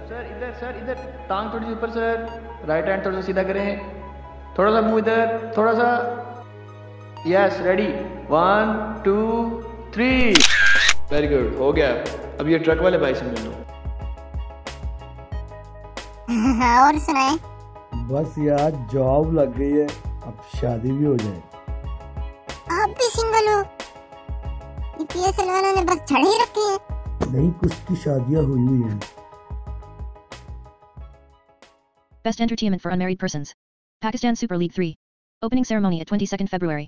Sir इधर टांग थोड़ी सी ऊपर सर, राइट हैंड थोड़ा सा सीधा करें, थोड़ा सा मुंह इधर, थोड़ा सा, यस रेडी, 1 2 3, वेरी गुड, हो गया। अब ये ट्रक वाले भाई से मिल लो। हाँ, और सुनाए। बस यार जॉब लग गई है, अब शादी भी हो जाए। आप भी सिंगल हो? पीएसएल वालों ने बस छड़े ही रखे हैं। नहीं, कुछ की शादियां हुई हैं। Best entertainment for unmarried persons. Pakistan Super League 3. Opening ceremony at 22nd February.